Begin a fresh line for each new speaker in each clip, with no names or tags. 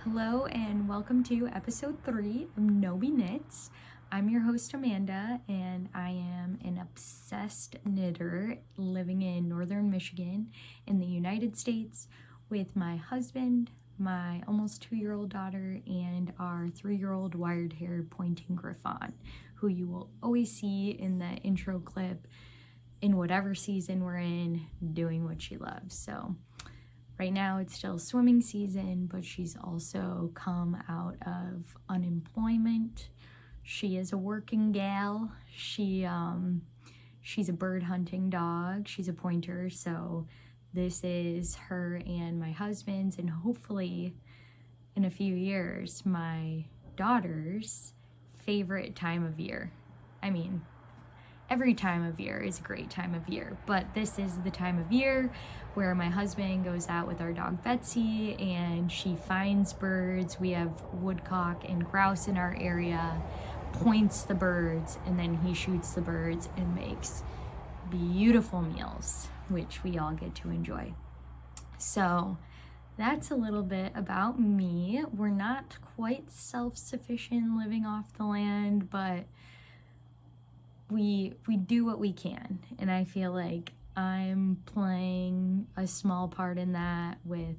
Hello and welcome to episode 3 of NoMi Knits. I'm your host Amanda and I am an obsessed knitter living in northern Michigan in the United States with my husband, my almost 2-year-old daughter, and our 3-year-old wired-haired pointing Griffon, who you will always see in the intro clip in whatever season we're in, doing what she loves. So right now it's still swimming season, but she's also come out of unemployment. She is a working gal. She's a bird hunting dog. She's a pointer, so this is her and my husband's, and hopefully in a few years, my daughter's favorite time of year. I mean, every time of year is a great time of year, but this is the time of year where my husband goes out with our dog Betsy and she finds birds. We have woodcock and grouse in our area, points the birds, and then he shoots the birds and makes beautiful meals, which we all get to enjoy. So that's a little bit about me. We're not quite self-sufficient living off the land, but we do what we can, and I feel like I'm playing a small part in that. With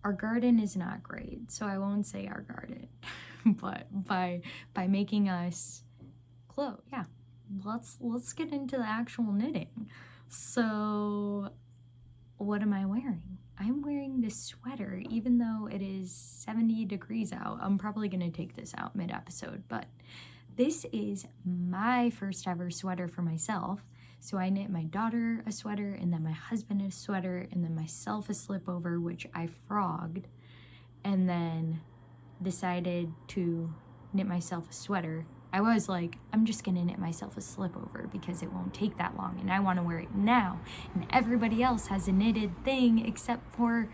our garden is not great, so I won't say our garden, but by making us clothes. Yeah, let's get into the actual knitting. So what am I wearing? I'm wearing this sweater, even though it is 70 degrees out. I'm probably gonna take this out mid-episode, but this is my first ever sweater for myself. So I knit my daughter a sweater, and then my husband a sweater, and then myself a slip over, which I frogged, and then decided to knit myself a sweater. I was like, I'm just gonna knit myself a slip over because it won't take that long and I wanna wear it now. And everybody else has a knitted thing except for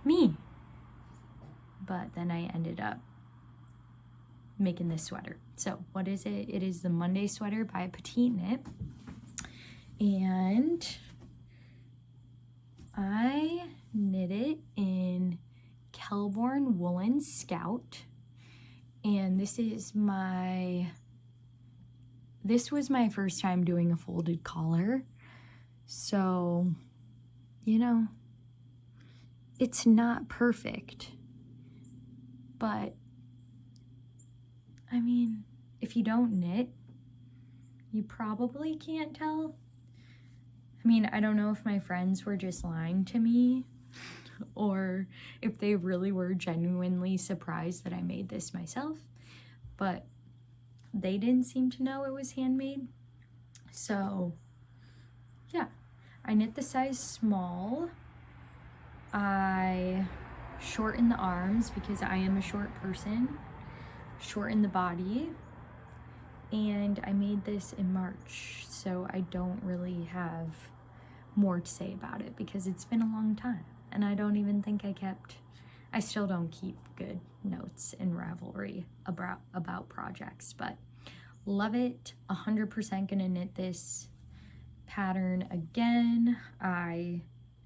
me. But then I ended up making this sweater. So what is it? It is the Monday sweater by Petite Knit, and I knit it in Kelborn Woolen Scout, and this was my first time doing a folded collar, so you know, it's not perfect, but I mean, if you don't knit, you probably can't tell. I mean, I don't know if my friends were just lying to me or if they really were genuinely surprised that I made this myself, but they didn't seem to know it was handmade. So yeah, I knit the size small. I shorten the arms because I am a short person. Shorten the body, and I made this in March, so I don't really have more to say about it because it's been a long time, and I don't even think I still don't keep good notes in Ravelry about projects, but love it. 100% gonna knit this pattern again.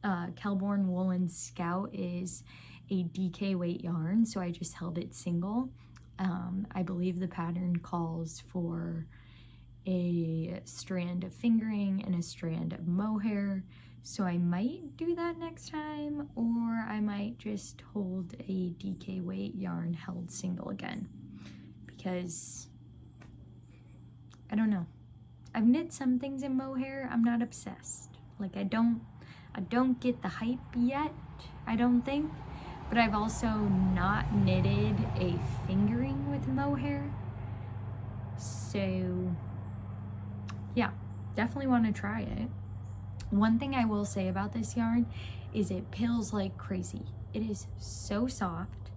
Kelborn Woolen Scout is a DK weight yarn, so I just held it single. I believe the pattern calls for a strand of fingering and a strand of mohair, so I might do that next time, or I might just hold a DK weight yarn held single again, because I don't know. I've knit some things in mohair. I'm not obsessed. Like, I don't get the hype yet, I don't think. But I've also not knitted a fingering with mohair. So yeah, definitely want to try it. One thing I will say about this yarn is it pills like crazy. It is so soft.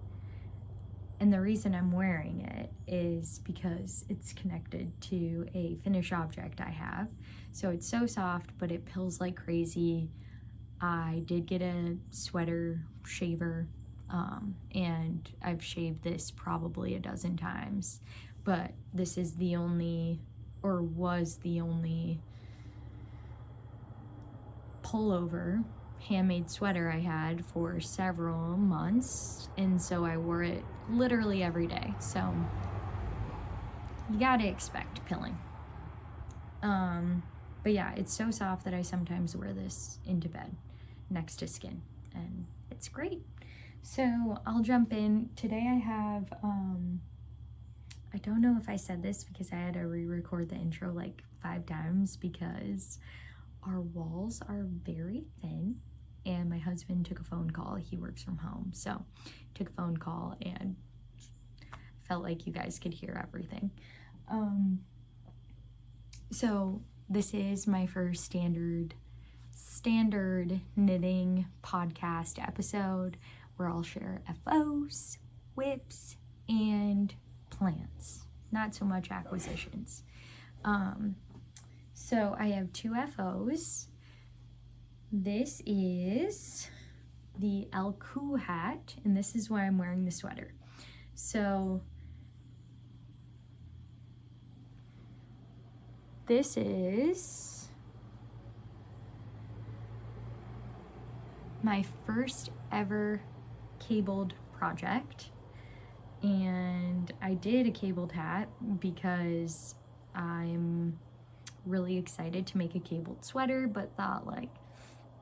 And the reason I'm wearing it is because it's connected to a finished object I have. So it's so soft, but it pills like crazy. I did get a sweater shaver, and I've shaved this probably a dozen times, but this is the only, or was the only, pullover handmade sweater I had for several months, and so I wore it literally every day. So you gotta expect pilling. But yeah, it's so soft that I sometimes wear this into bed next to skin, and it's great. So I'll jump in. Today I have, I don't know if I said this because I had to re-record the intro like 5 times because our walls are very thin, and my husband took a phone call. He works from home, so took a phone call and felt like you guys could hear everything. So this is my first standard knitting podcast episode where I'll share FOs, whips, and plans, not so much acquisitions. So I have 2 FOs. This is the Alku Hat, and this is why I'm wearing the sweater. So this is my first ever cabled project, and I did a cabled hat because I'm really excited to make a cabled sweater, but thought like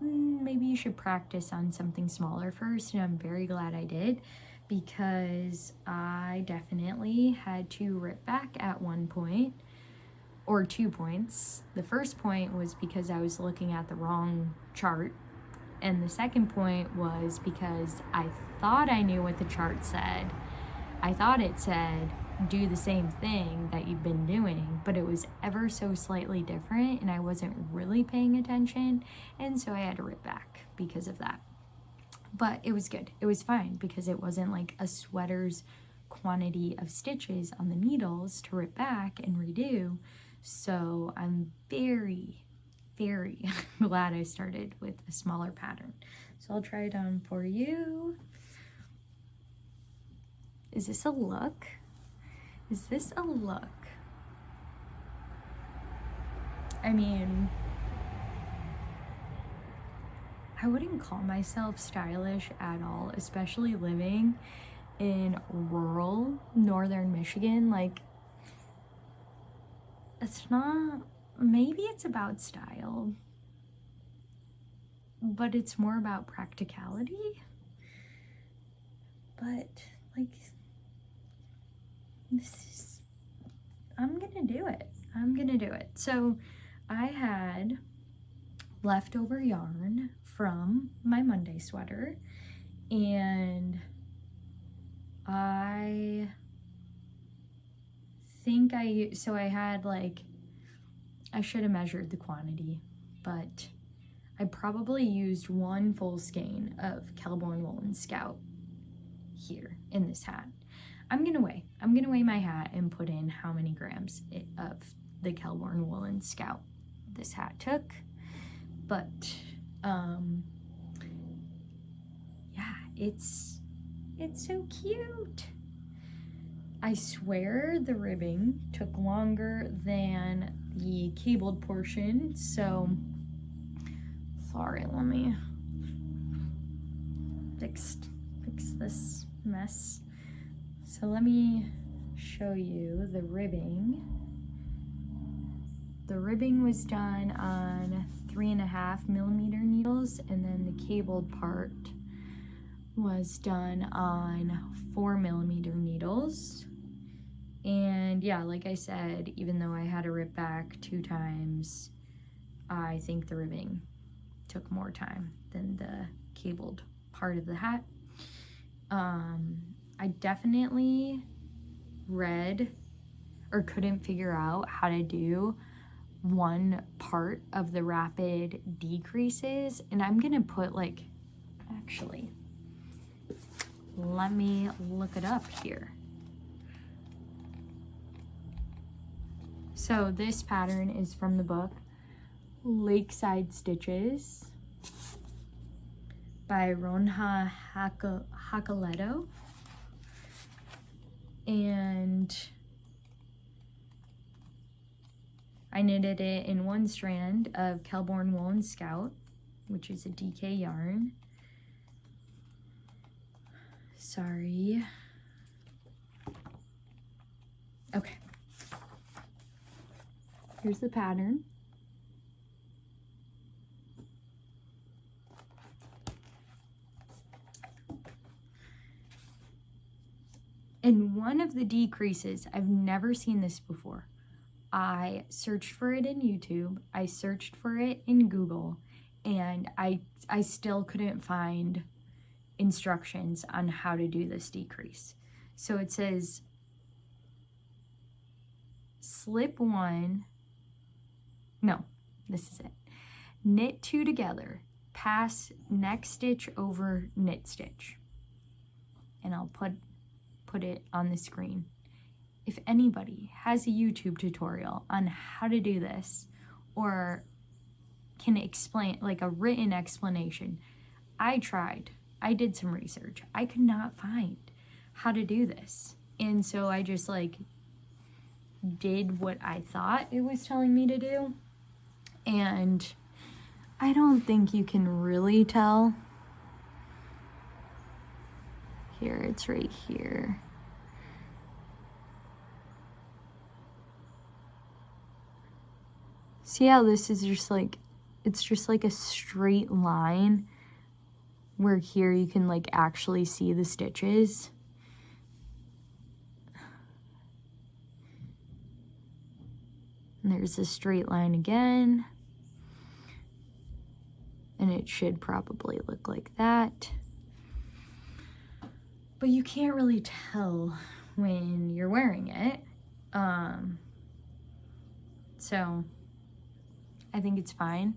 maybe you should practice on something smaller first, and I'm very glad I did because I definitely had to rip back at one point, or 2 points. The first point was because I was looking at the wrong chart, and the second point was because I thought I knew what the chart said. I thought it said do the same thing that you've been doing, but it was ever so slightly different, and I wasn't really paying attention, and so I had to rip back because of that. But it was good. It was fine because it wasn't like a sweater's quantity of stitches on the needles to rip back and redo. So I'm very, very glad I started with a smaller pattern. So I'll try it on for you. Is this a look? Is this a look? I mean, I wouldn't call myself stylish at all, especially living in rural northern Michigan. Like, it's not, maybe it's about style, but it's more about practicality. But like, I'm gonna do it. So I had leftover yarn from my Monday sweater, and I think I had like, I should have measured the quantity, but I probably used 1 full skein of Kelborn Woolen Scout here in this hat. I'm gonna weigh my hat and put in how many grams of the Kelborn Woolen Scout this hat took. But yeah, it's so cute. I swear the ribbing took longer than the cabled portion, so sorry, let me fix this mess. So let me show you the ribbing. The ribbing was done on 3.5 millimeter needles, and then the cabled part was done on 4 millimeter needles. And yeah, like I said, even though I had to rip back 2 times, I think the ribbing took more time than the cabled part of the hat. I definitely read or couldn't figure out how to do one part of the rapid decreases, and I'm gonna put like, actually, let me look it up here. So this pattern is from the book Lakeside Stitches by Ronha Hacaletto, and I knitted it in 1 strand of Kelborn Woolen Scout, which is a DK yarn. Sorry. Okay. Here's the pattern. And one of the decreases, I've never seen this before. I searched for it in YouTube, I searched for it in Google, and I still couldn't find instructions on how to do this decrease. So it says slip 1, no, this is it. Knit 2 together, pass next stitch over knit stitch. And I'll put it on the screen. If anybody has a YouTube tutorial on how to do this, or can explain, like a written explanation, I tried. I did some research. I could not find how to do this. And so I just like did what I thought it was telling me to do. And I don't think you can really tell. Here, it's right here. See how this is just like, it's just like a straight line, where here you can like actually see the stitches. And there's a straight line again. And it should probably look like that. But you can't really tell when you're wearing it. So I think it's fine.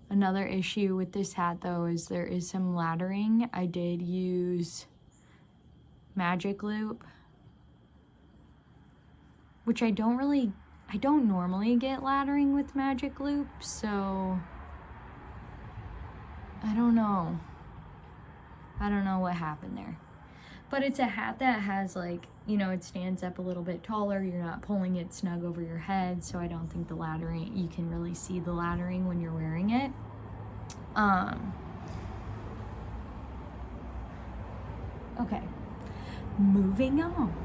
Another issue with this hat though is there is some laddering. I did use magic loop, which I don't normally get laddering with magic loop, so I don't know what happened there. But it's a hat that has like, you know, it stands up a little bit taller. You're not pulling it snug over your head, so I don't think the laddering, you can really see the laddering when you're wearing it. Okay, moving on.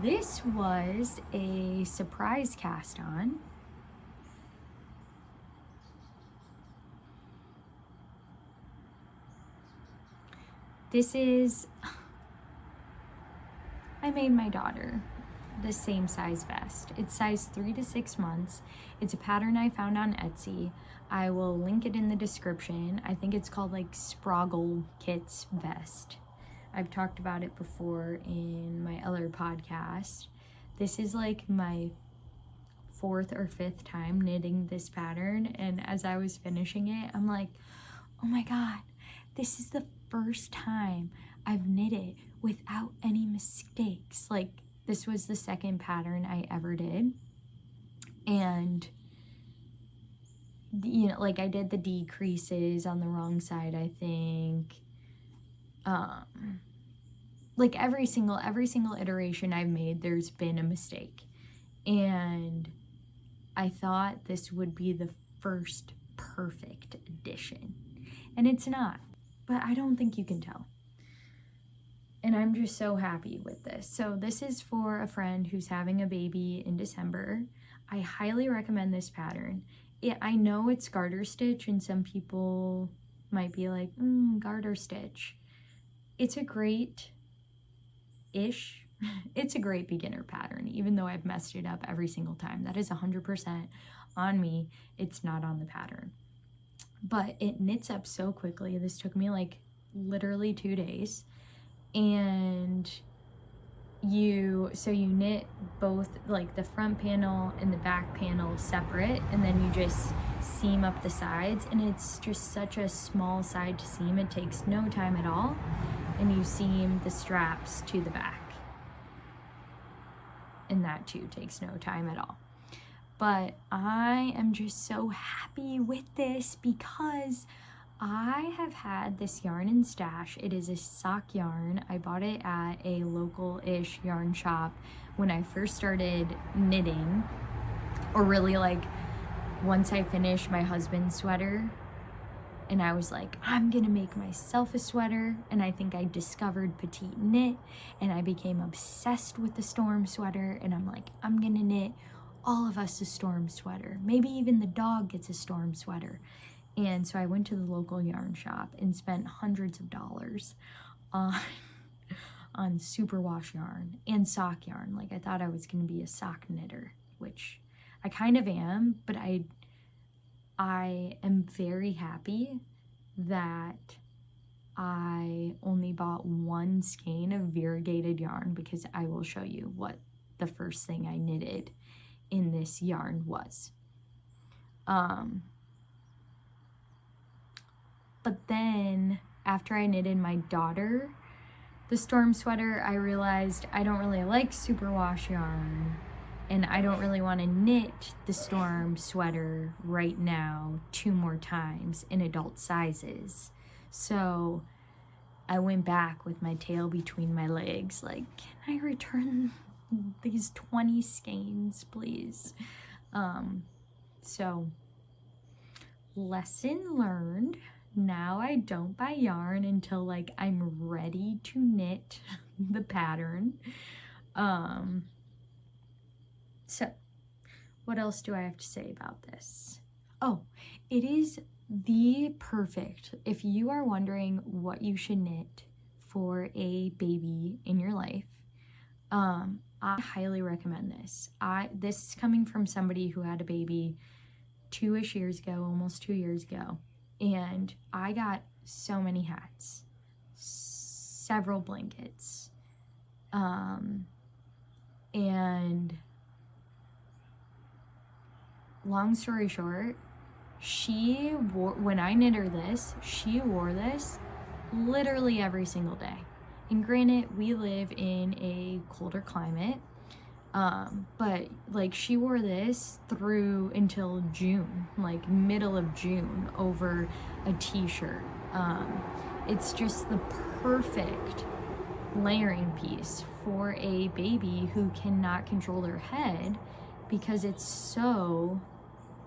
This was a surprise cast on. This is, I made my daughter the same size vest. It's size 3 to 6 months. It's a pattern I found on Etsy. I will link it in the description. I think it's called like Sproggle Kits Vest. I've talked about it before in my other podcast. This is like my 4th or 5th time knitting this pattern, and as I was finishing it, I'm like, oh my god, this is the first time I've knitted without any mistakes. Like, this was the 2nd pattern I ever did, and you know, like I did the decreases on the wrong side, I think. Like every single iteration I've made, there's been a mistake, and I thought this would be the first perfect edition, and it's not. But I don't think you can tell. And I'm just so happy with this. So this is for a friend who's having a baby in December. I highly recommend this pattern. I know it's garter stitch, and some people might be like, garter stitch. It's a great beginner pattern, even though I've messed it up every single time. That is 100% on me. It's not on the pattern. But it knits up so quickly. This took me like literally 2 days. And you knit both like the front panel and the back panel separate, and then you just seam up the sides, and it's just such a small side to seam. It takes no time at all, and you seam the straps to the back, and that too takes no time at all. But I am just so happy with this because I have had this yarn in stash. It is a sock yarn. I bought it at a local-ish yarn shop when I first started knitting, or really like once I finished my husband's sweater, and I was like, I'm gonna make myself a sweater. And I think I discovered petite knit, and I became obsessed with the storm sweater. And I'm like, I'm gonna knit all of us a storm sweater. Maybe even the dog gets a storm sweater. And so I went to the local yarn shop and spent hundreds of dollars on superwash yarn and sock yarn. Like, I thought I was gonna be a sock knitter, which I kind of am, but I am very happy that I only bought one skein of variegated yarn, because I will show you what the first thing I knitted in this yarn was. But then after I knitted my daughter the storm sweater, I realized I don't really like superwash yarn, and I don't really want to knit the storm sweater right now 2 more times in adult sizes. So I went back with my tail between my legs, like, can I return these 20 skeins, please? So lesson learned. Now I don't buy yarn until like I'm ready to knit the pattern. So what else do I have to say about this? Oh, it is the perfect, if you are wondering what you should knit for a baby in your life, I highly recommend this. This is coming from somebody who had a baby 2-ish years ago, almost 2 years ago. And I got so many hats, several blankets, and long story short, she wore, when I knit her this, she wore this literally every single day. And granted, we live in a colder climate, but like she wore this through until June, like middle of June, over a t-shirt. It's just the perfect layering piece for a baby who cannot control their head because it's so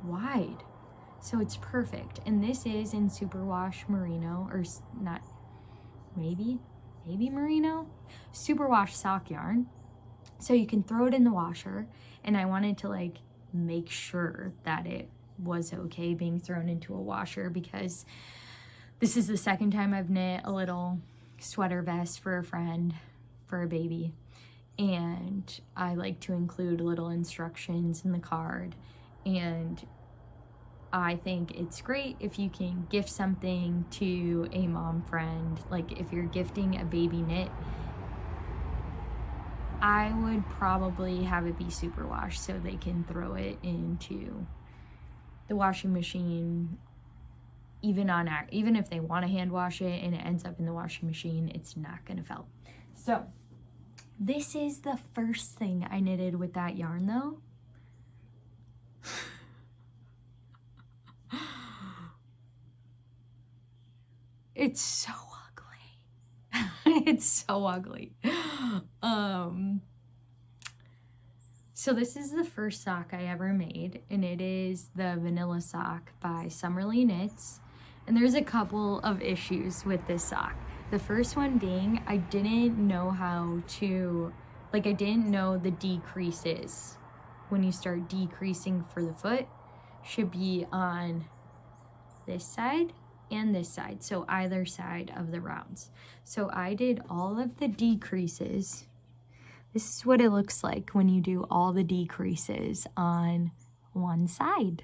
wide. So it's perfect. And this is in superwash merino, or not, maybe merino, superwash sock yarn. So you can throw it in the washer, and I wanted to like make sure that it was okay being thrown into a washer, because this is the second time I've knit a little sweater vest for a friend, for a baby, and I like to include little instructions in the card. And I think it's great if you can gift something to a mom friend. Like if you're gifting a baby knit, I would probably have it be superwash so they can throw it into the washing machine. Even if they want to hand wash it and it ends up in the washing machine, it's not gonna felt. So this is the first thing I knitted with that yarn though. It's so ugly. It's so ugly. So this is the first sock I ever made, and it is the vanilla sock by Summerly Knits. And there's a couple of issues with this sock. The first one being, I didn't know how to, like, I didn't know the decreases. When you start decreasing for the foot, should be on this side and this side, so either side of the rounds. So I did all of the decreases. This is what it looks like when you do all the decreases on one side.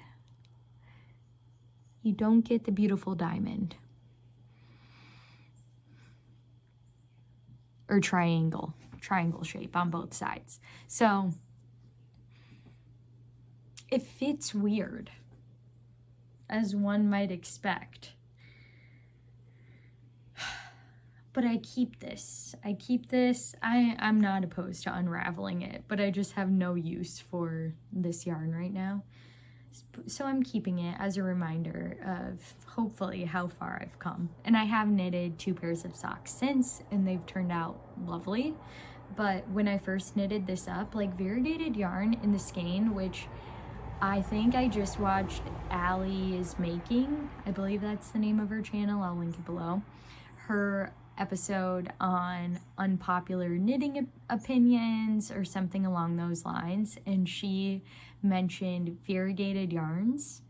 You don't get the beautiful diamond or triangle shape on both sides. So it fits weird, as one might expect. But I keep this. I'm not opposed to unraveling it, but I just have no use for this yarn right now. So I'm keeping it as a reminder of hopefully how far I've come. And I have knitted 2 pairs of socks since, and they've turned out lovely. But when I first knitted this up, like variegated yarn in the skein, which I think I just watched Allie is Making. I believe that's the name of her channel. I'll link it below. Her episode on unpopular knitting opinions or something along those lines. And she mentioned variegated yarns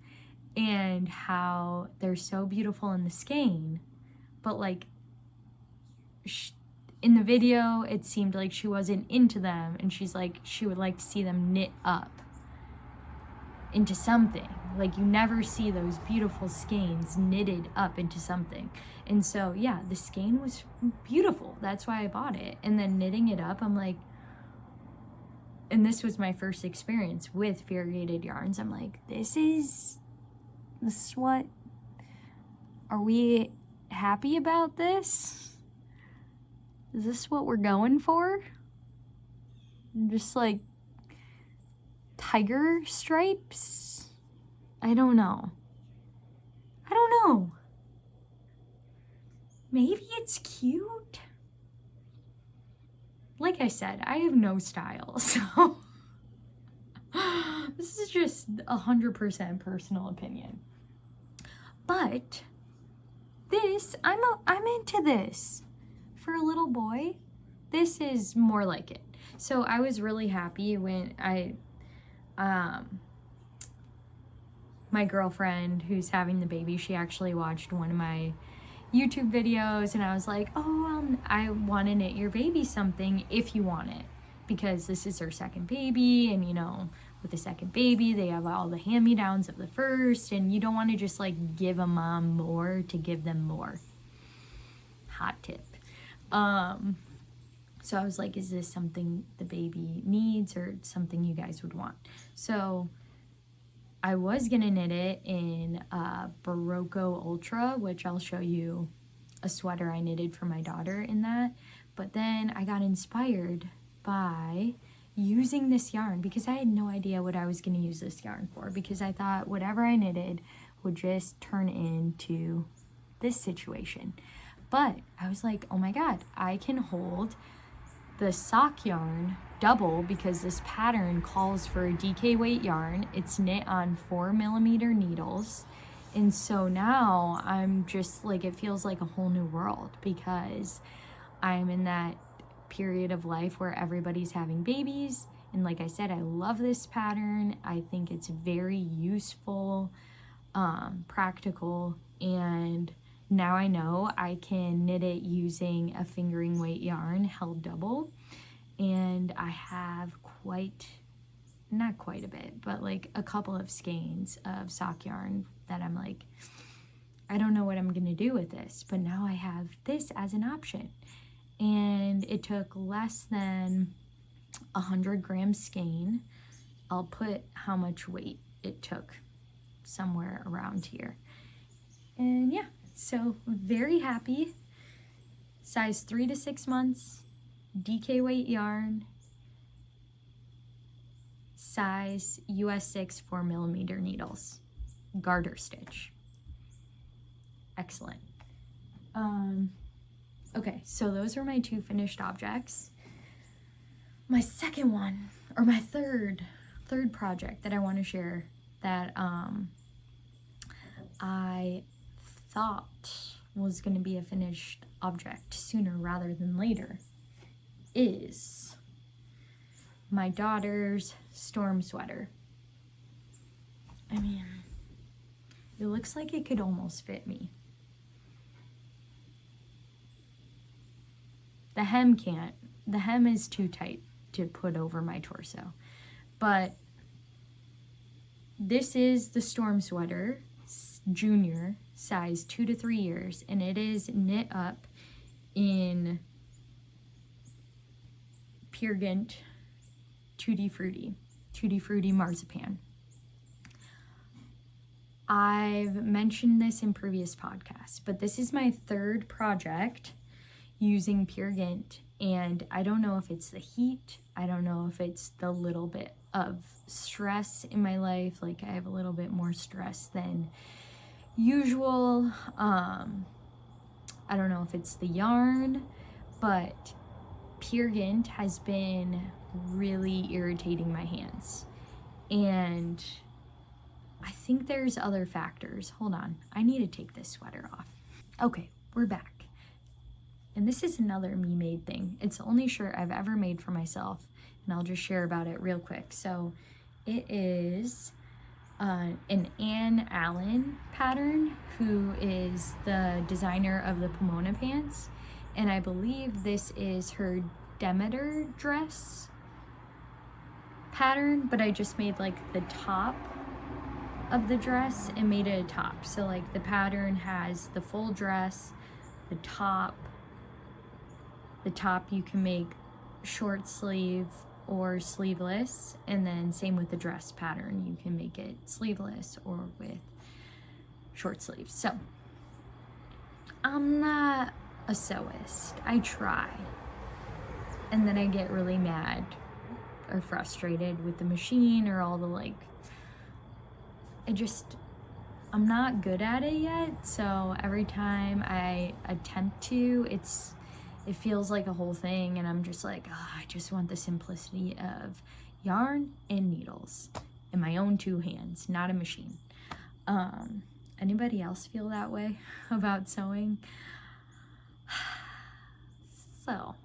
and how they're so beautiful in the skein. But like in the video, it seemed like she wasn't into them. And she's like, she would like to see them knit up into something. Like you never see those beautiful skeins knitted up into something. And so yeah, the skein was beautiful. That's why I bought it. And then knitting it up, I'm like, and this was my first experience with variegated yarns. I'm like, this is what, are we happy about this? Is this what we're going for? Just like tiger stripes? I don't know. Maybe it's cute. Like I said, I have no style, so this is just 100% personal opinion. But this, I'm into this. For a little boy, this is more like it. So I was really happy when my girlfriend who's having the baby, she actually watched one of my YouTube videos, and I was like, oh, I want to knit your baby something if you want it, because this is her second baby, and you know, with the second baby, they have all the hand-me-downs of the first, and you don't want to just like give a mom more to give them more. Hot tip. So I was like, is this something the baby needs or something you guys would want? So I was gonna knit it in Barocco Ultra, which I'll show you a sweater I knitted for my daughter in that. But then I got inspired by using this yarn because I had no idea what I was gonna use this yarn for, because I thought whatever I knitted would just turn into this situation. But I was like, oh my God, I can hold the sock yarn double because this pattern calls for a DK weight yarn. It's knit on 4mm needles. And so now I'm just like, it feels like a whole new world because I'm in that period of life where everybody's having babies. And like I said, I love this pattern. I think it's very useful, practical, and now I know I can knit it using a fingering weight yarn held double. And I have not quite a bit, but like a couple of skeins of sock yarn that I'm like, I don't know what I'm gonna do with this, but now I have this as an option. And it took less than 100 gram skein. I'll put how much weight it took somewhere around here. And yeah, so very happy. Size 3 to 6 months, DK weight yarn, size US 6 4mm needles, garter stitch. Excellent. Okay, so those are my two finished objects. My second one, or my third project that I want to share that I thought was going to be a finished object sooner rather than later is my daughter's storm sweater. I mean, it looks like it could almost fit me. The hem can't. The hem is too tight to put over my torso. But this is the storm sweater, junior, size 2 to 3 years, and it is knit up in Peer Gynt Tutti Frutti Marzipan. I've mentioned this in previous podcasts, but this is my third project using Peer Gynt, and I don't know if it's the heat, I don't know if it's the little bit of stress in my life, like I have a little bit more stress than usual. I don't know if it's the yarn, but Peer Gynt has been really irritating my hands, and I think there's other factors. Hold on, I need to take this sweater off. Okay, we're back. And this is another me made thing. It's the only shirt I've ever made for myself, and I'll just share about it real quick. So it is an Ann Allen pattern, who is the designer of the Pomona pants, and I believe this is her Demeter dress pattern, but I just made like the top of the dress and made it a top. So like the pattern has the full dress, the top you can make short sleeve or sleeveless, and then same with the dress pattern, you can make it sleeveless or with short sleeves. So I'm not a sewist. I try, and then I get really mad or frustrated with the machine or all the like, I'm not good at it yet. So every time I attempt to, it feels like a whole thing, and I'm just like, oh, I just want the simplicity of yarn and needles in my own two hands, not a machine. Anybody else feel that way about sewing? So,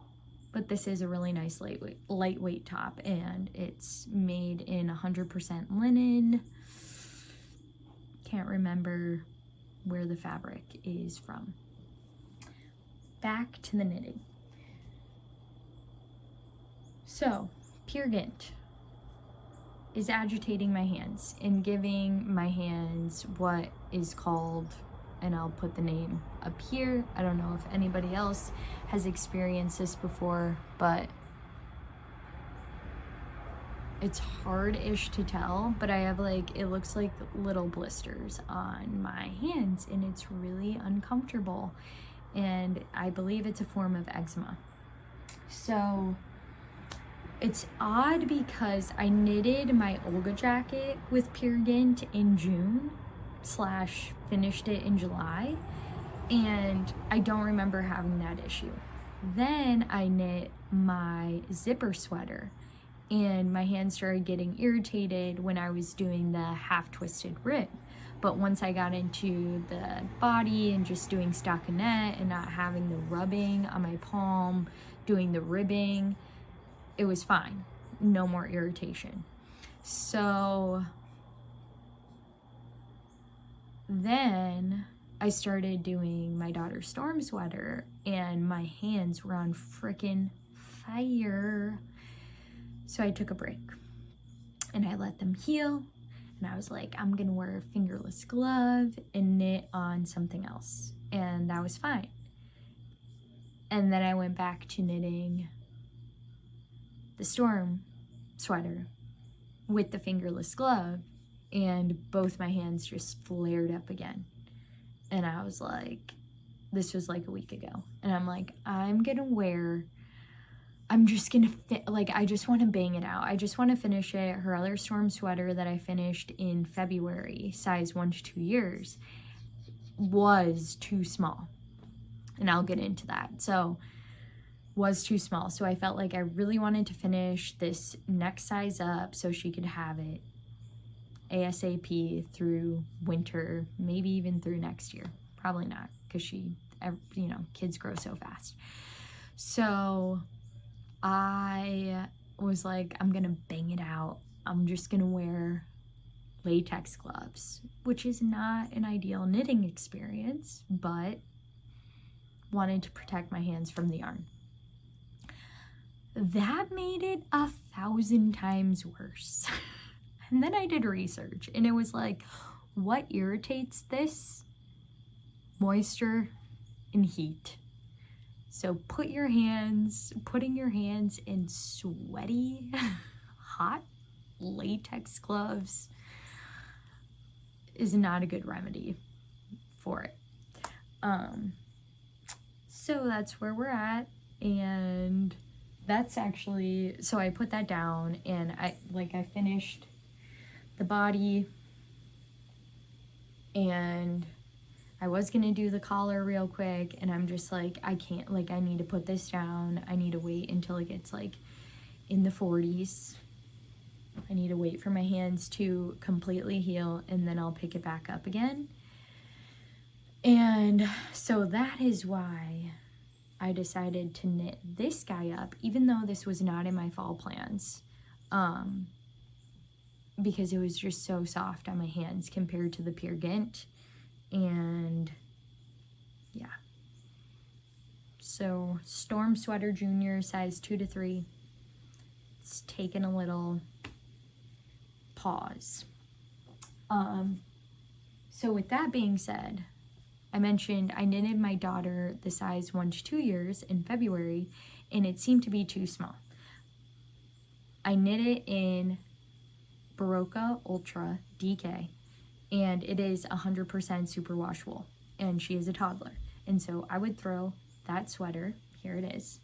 but this is a really nice lightweight top, and it's made in 100% linen. Can't remember where the fabric is from. Back to the knitting. So, Peer Gynt is agitating my hands and giving my hands what is called, and I'll put the name up here. I don't know if anybody else has experienced this before, but it's hard-ish to tell, but I have like, it looks like little blisters on my hands, and it's really uncomfortable. And I believe it's a form of eczema. So it's odd because I knitted my Olga jacket with Peer Gynt in June / finished it in July, and I don't remember having that issue. Then I knit my zipper sweater, and my hands started getting irritated when I was doing the half twisted rib. But once I got into the body and just doing stockinette and not having the rubbing on my palm, doing the ribbing, it was fine. No more irritation. So then I started doing my daughter's storm sweater, and my hands were on frickin' fire. So I took a break and I let them heal. And I was like, I'm gonna wear a fingerless glove and knit on something else. And that was fine. And then I went back to knitting the storm sweater with the fingerless glove, and both my hands just flared up again. And I was like, this was like a week ago. And I'm like, I'm just gonna I just want to bang it out. I just want to finish it. Her other storm sweater that I finished in February, size 1 to 2 years, was too small. And I'll get into that. So, was too small. So I felt like I really wanted to finish this next size up so she could have it ASAP through winter, maybe even through next year. Probably not, because kids grow so fast. So I was like, I'm gonna bang it out. I'm just gonna wear latex gloves, which is not an ideal knitting experience, but wanted to protect my hands from the yarn. That made it 1,000 times worse. And then I did research, and it was like, what irritates this? Moisture and heat. So putting your hands in sweaty, hot latex gloves is not a good remedy for it. So that's where we're at, and that's actually, so I put that down, and I finished the body, and I was gonna do the collar real quick, and I'm just like, I can't, I need to put this down. I need to wait until it gets in the 40s I need to wait for my hands to completely heal, and then I'll pick it back up again. And so that is why I decided to knit this guy up, even though this was not in my fall plans, because it was just so soft on my hands compared to the Peer Gynt. And yeah. So Storm Sweater Junior, size 2 to 3. It's taken a little pause. So with that being said, I mentioned I knitted my daughter the size 1 to 2 years in February, and it seemed to be too small. I knit it in Barocca Ultra DK, and it is 100% superwash wool, and she is a toddler. And so I would throw that sweater, here it is,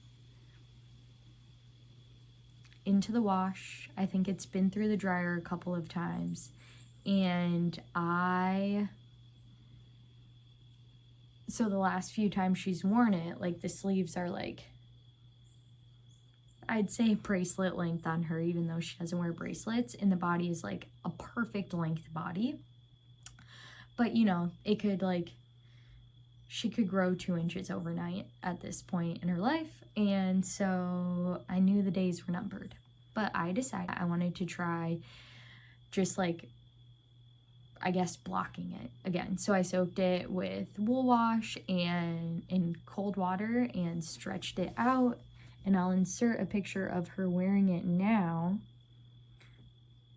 into the wash. I think it's been through the dryer a couple of times, and so the last few times she's worn it, like the sleeves are like, I'd say bracelet length on her, even though she doesn't wear bracelets, and the body is like a perfect length body. But you know, it could like, she could grow 2 inches overnight at this point in her life, and so I knew the days were numbered. But I decided I wanted to try just like, I guess, blocking it again. So I soaked it with wool wash and in cold water and stretched it out, and I'll insert a picture of her wearing it now.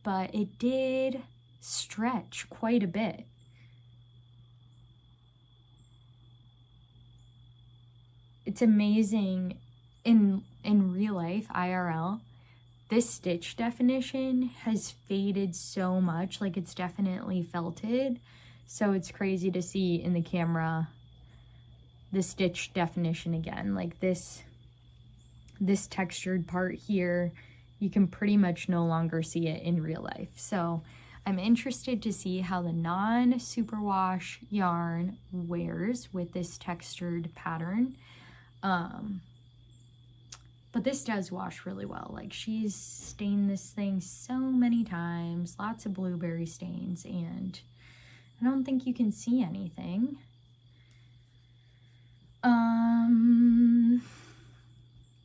But it did stretch quite a bit. It's amazing in real life, IRL. This stitch definition has faded so much, like it's definitely felted. So it's crazy to see in the camera the stitch definition again. Like this textured part here, you can pretty much no longer see it in real life. So I'm interested to see how the non-superwash yarn wears with this textured pattern. But this does wash really well. Like, she's stained this thing so many times, lots of blueberry stains, and I don't think you can see anything.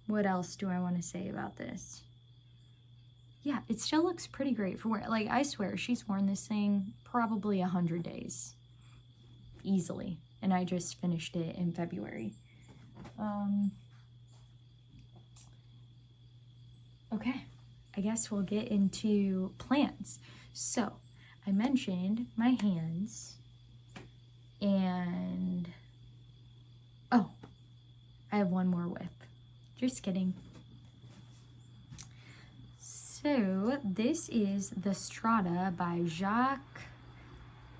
What else do I want to say about this? Yeah, it still looks pretty great for wear. Like, I swear, she's worn this thing probably 100 days. Easily. And I just finished it in February. Okay, I guess we'll get into plans. So, I mentioned my hands, and oh, I have one more whip. Just kidding. So, this is the Strata by Jacques.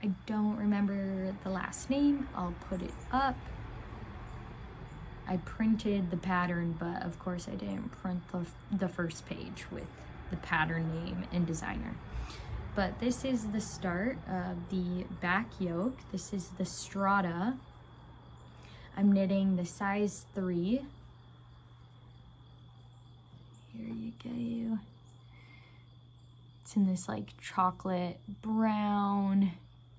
I don't remember the last name. I'll put it up. I printed the pattern, but of course I didn't print the first page with the pattern name and designer. But this is the start of the back yoke. This is the Strata. I'm knitting the size 3. Here you go. It's in this like chocolate brown.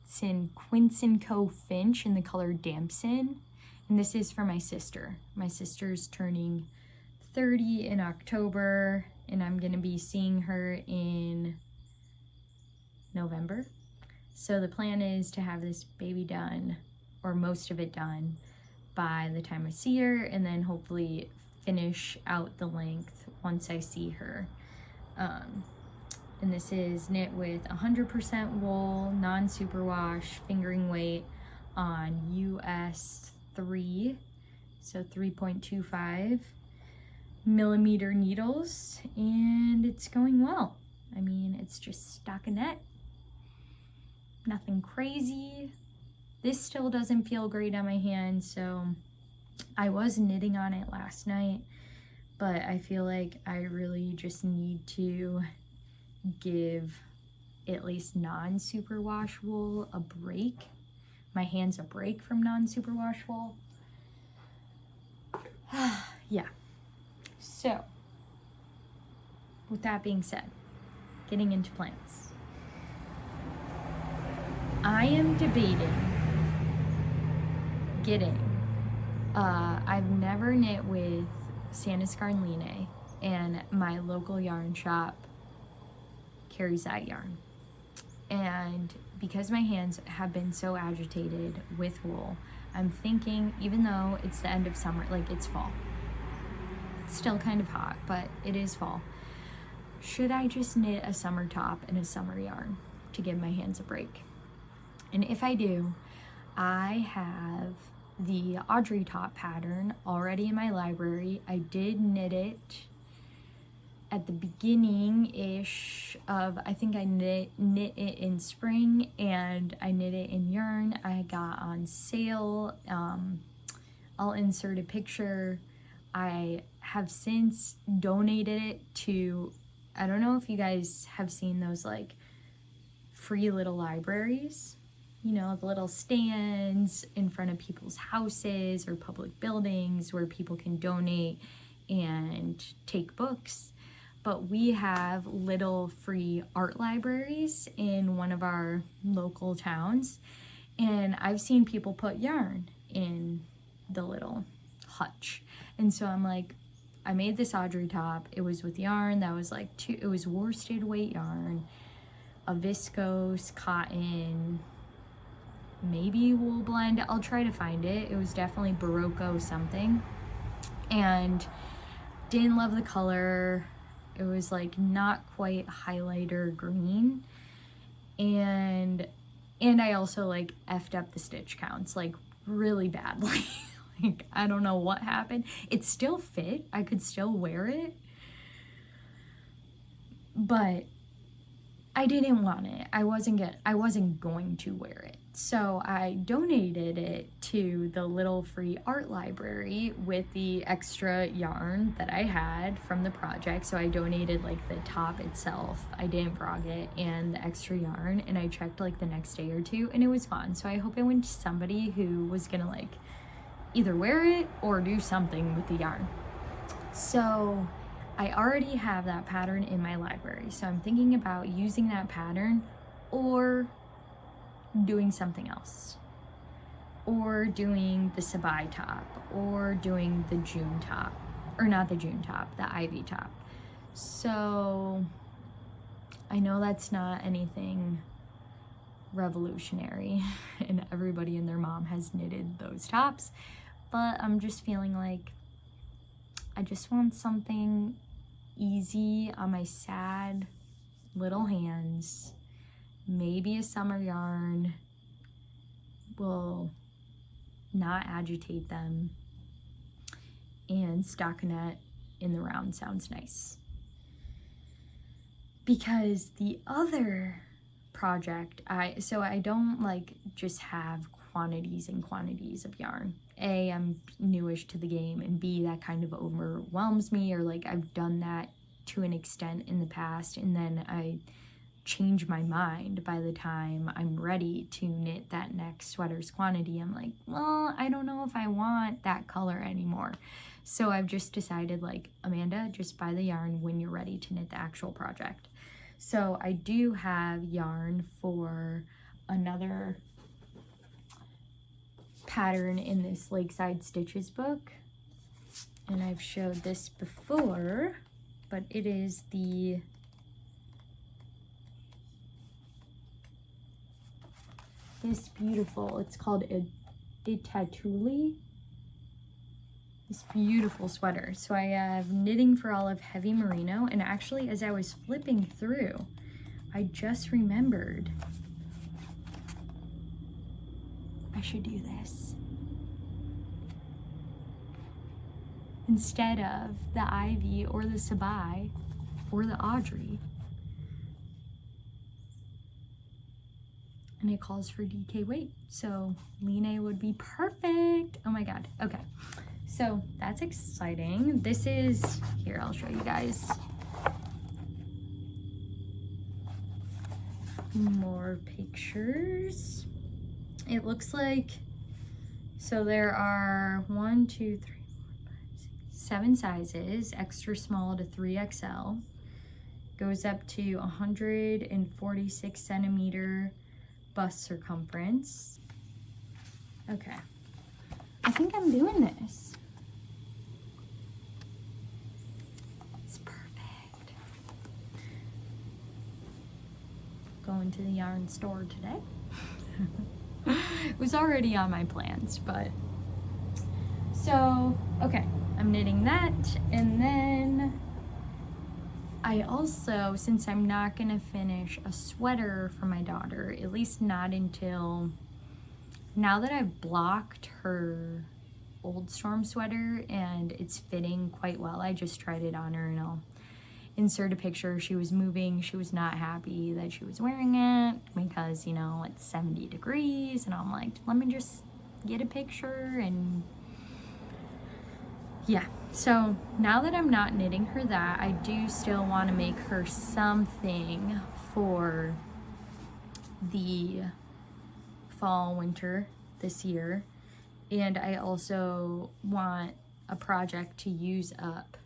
It's in Quince & Co. Finch in the color Damson. And this is for my sister. My sister's turning 30 in October, and I'm gonna be seeing her in November. So the plan is to have this baby done, or most of it done, by the time I see her, and then hopefully finish out the length once I see her. And this is knit with 100% wool, non-superwash, fingering weight on US 3, so 3.25 millimeter needles, and it's going well. I mean, it's just stockinette, nothing crazy. This still doesn't feel great on my hand, so I was knitting on it last night, but I feel like I really just need to give at least non-superwash wool a break. My hands a break from non-superwash wool. Yeah. So, with that being said, getting into plants. I am debating getting, I've never knit with Scarline, and my local yarn shop carries that yarn. And because my hands have been so agitated with wool, I'm thinking, even though it's the end of summer, like it's fall, it's still kind of hot, but it is fall, should I just knit a summer top and a summer yarn to give my hands a break? And if I do, I have the Audrey top pattern already in my library. I did knit it at the beginning-ish of, I think I knit it in spring, and I knit it in yarn I got on sale. I'll insert a picture. I have since donated it to, I don't know if you guys have seen those like free little libraries, you know, the little stands in front of people's houses or public buildings where people can donate and take books. But we have little free art libraries in one of our local towns, and I've seen people put yarn in the little hutch. And so I'm like, I made this Audrey top. It was with yarn that was like it was worsted weight yarn, a viscose cotton, maybe wool blend. I'll try to find it. It was definitely Barocco something, and didn't love the color. It was like not quite highlighter green, and I also like effed up the stitch counts like really badly. Like I don't know what happened. It still fit. I could still wear it, but I didn't want it. I wasn't going to wear it. So I donated it to the little free art library with the extra yarn that I had from the project. So I donated like the top itself, I didn't frog it, and the extra yarn, and I checked like the next day or two, and it was fun. So I hope it went to somebody who was gonna like either wear it or do something with the yarn. So I already have that pattern in my library, so I'm thinking about using that pattern or doing something else, or doing the Sabai top, or doing the June top, or not the June top, the Ivy top. So I know that's not anything revolutionary and everybody and their mom has knitted those tops, but I'm just feeling like I just want something easy on my sad little hands. Maybe a summer yarn will not agitate them, and stockinette in the round sounds nice. Because the other project, I don't like just have quantities and quantities of yarn. A, I'm newish to the game, and B, that kind of overwhelms me, or like I've done that to an extent in the past, and then I change my mind by the time I'm ready to knit that next sweater's quantity. I'm like, well, I don't know if I want that color anymore. So I've just decided, like, Amanda, just buy the yarn when you're ready to knit the actual project. So I do have yarn for another pattern in this Lakeside Stitches book, and I've showed this before, but it is this beautiful, it's called a Tatuli, this beautiful sweater. So I have Knitting for Olive Heavy Merino, and actually as I was flipping through, I just remembered I should do this instead of the Ivy or the Sabai or the Audrey. And it calls for DK weight, so Line would be perfect. Oh my god. Okay, so that's exciting. This is, here, I'll show you guys more pictures. It looks like, so there are 1, 2, 3, 4, 5, 6, 7 sizes, extra small to 3XL. Goes up to 146 centimeter bust circumference. Okay, I think I'm doing this. It's perfect. Going to the yarn store today. It was already on my plans, but so okay, I'm knitting that, and then I also, since I'm not gonna finish a sweater for my daughter, at least not until now that I've blocked her old storm sweater and it's fitting quite well. I just tried it on her and I'll insert a picture. She was moving, she was not happy that she was wearing it because, you know, it's 70 degrees, and I'm like, let me just get a picture. And yeah, so now that I'm not knitting her that, I do still want to make her something for the fall winter this year. And I also want a project to use up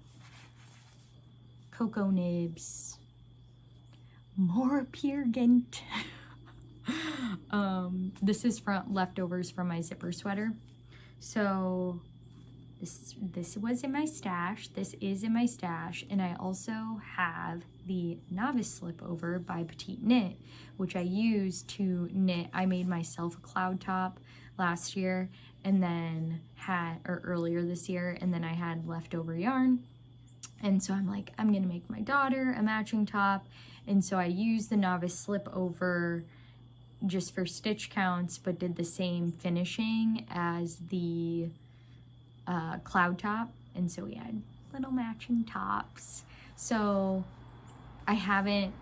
cocoa nibs, more Peer Gynt. This is from leftovers from my zipper sweater. So this was in my stash, this is in my stash, and I also have the Novice Slip Over by Petite Knit, which I use to knit. I made myself a cloud top last year, and then earlier this year, and then I had leftover yarn. And so I'm like, I'm gonna make my daughter a matching top. And so I used the Novice Slip Over just for stitch counts, but did the same finishing as the cloud top. And so we had little matching tops. So I haven't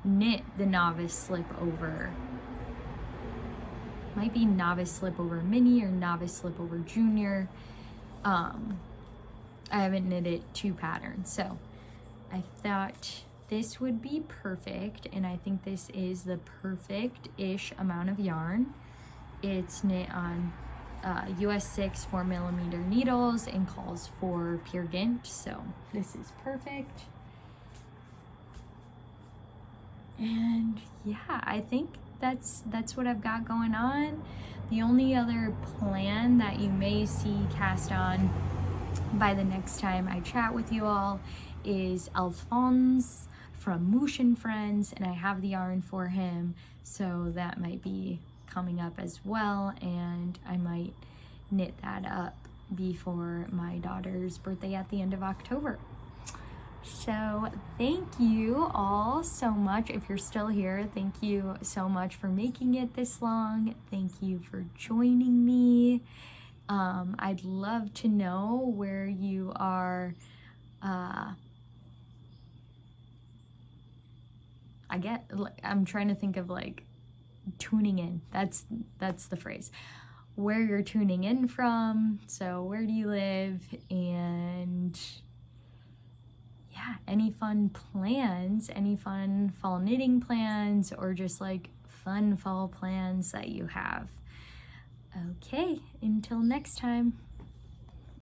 knit the Novice Slip Over. Might be Novice Slip Over Mini or Novice Slip Over Junior. I haven't knitted 2 patterns, so I thought this would be perfect, and I think this is the perfect-ish amount of yarn. It's knit on US 6 4mm needles and calls for Peer Gynt, so this is perfect. And yeah, I think that's what I've got going on. The only other plan that you may see cast on by the next time I chat with you all is Alphonse from Moosh and Friends, and I have the yarn for him, so that might be coming up as well, and I might knit that up before my daughter's birthday at the end of October. So thank you all so much. If you're still here, thank you so much for making it this long. Thank you for joining me. I'd love to know where you are, I'm trying to think of like tuning in. That's the phrase. Where you're tuning in from. So where do you live? And yeah, any fun plans, any fun fall knitting plans, or just like fun fall plans that you have. Okay, until next time.